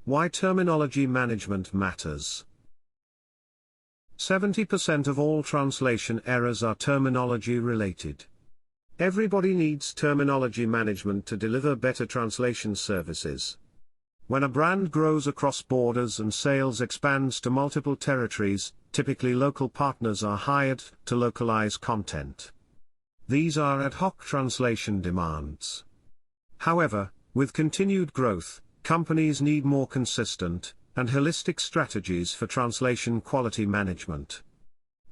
Why terminology management matters. 70% of all translation errors are terminology related. Everybody needs terminology management to deliver better translation services. When a brand grows across borders and sales expands to multiple territories, typically local partners are hired to localize content. These are ad hoc translation demands. However, with continued growth, companies need more consistent and holistic strategies for translation quality management.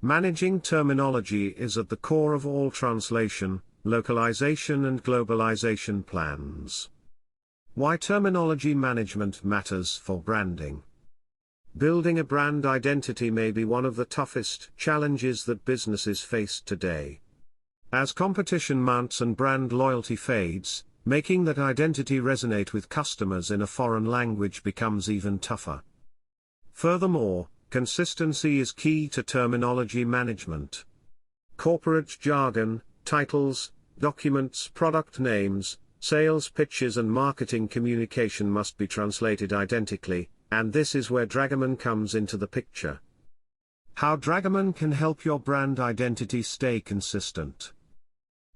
Managing terminology is at the core of all translation, localization and globalization plans. Why terminology management matters for branding. Building a brand identity may be one of the toughest challenges that businesses face today. As competition mounts and brand loyalty fades, making that identity resonate with customers in a foreign language becomes even tougher. Furthermore, consistency is key to terminology management. Corporate jargon, titles, documents, product names, sales pitches and marketing communication must be translated identically, and this is where Dragoman comes into the picture. How Dragoman can help your brand identity stay consistent.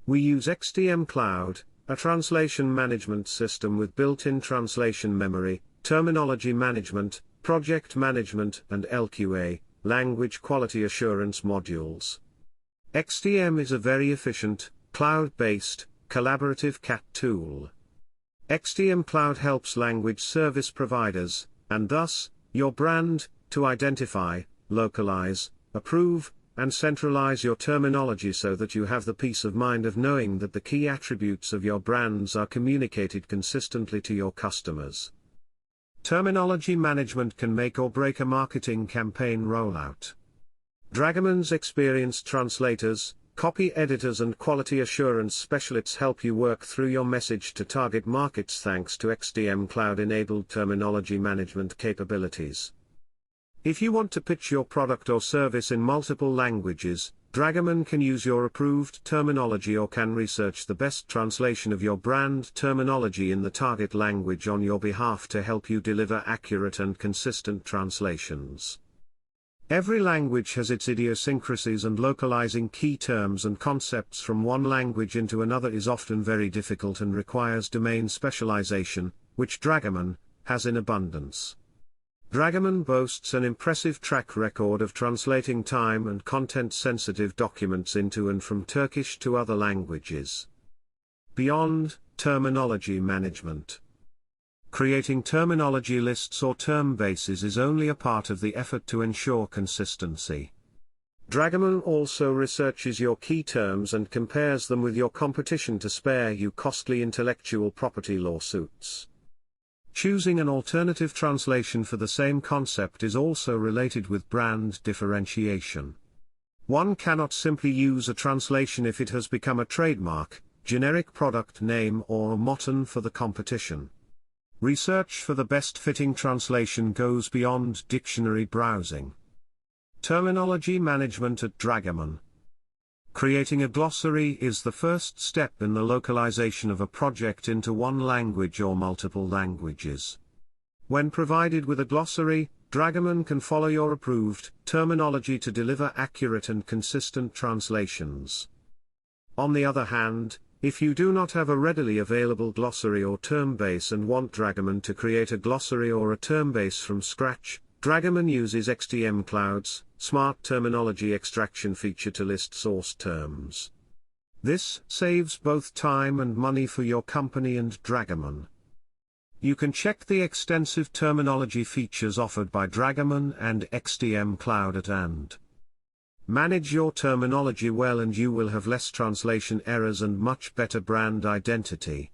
We use XTM Cloud, a translation management system with built-in translation memory, terminology management, project management and LQA, language quality assurance modules. XTM is a very efficient, cloud-based, collaborative CAT tool. XTM Cloud helps language service providers, and thus, your brand, to identify, localize, approve, and centralize your terminology so that you have the peace of mind of knowing that the key attributes of your brands are communicated consistently to your customers. Terminology management can make or break a marketing campaign rollout. Dragoman's experienced translators, copy editors and quality assurance specialists help you work through your message to target markets thanks to XTM Cloud-enabled terminology management capabilities. If you want to pitch your product or service in multiple languages, Dragoman can use your approved terminology or can research the best translation of your brand terminology in the target language on your behalf to help you deliver accurate and consistent translations. Every language has its idiosyncrasies, and localizing key terms and concepts from one language into another is often very difficult and requires domain specialization, which Dragoman has in abundance. Dragoman boasts an impressive track record of translating time and content-sensitive documents into and from Turkish to other languages. Beyond terminology management. Creating terminology lists or term bases is only a part of the effort to ensure consistency. Dragoman also researches your key terms and compares them with your competition to spare you costly intellectual property lawsuits. Choosing an alternative translation for the same concept is also related with brand differentiation. One cannot simply use a translation if it has become a trademark, generic product name or a motto for the competition. Research for the best fitting translation goes beyond dictionary browsing. Terminology management at Dragoman. Creating a glossary is the first step in the localization of a project into one language or multiple languages. When provided with a glossary, Dragoman can follow your approved terminology to deliver accurate and consistent translations. On the other hand, if you do not have a readily available glossary or term base and want Dragoman to create a glossary or a term base from scratch, Dragoman uses XTM Cloud's smart terminology extraction feature to list source terms. This saves both time and money for your company and Dragoman. You can check the extensive terminology features offered by Dragoman and XTM Cloud at hand. Manage your terminology well and you will have less translation errors and much better brand identity.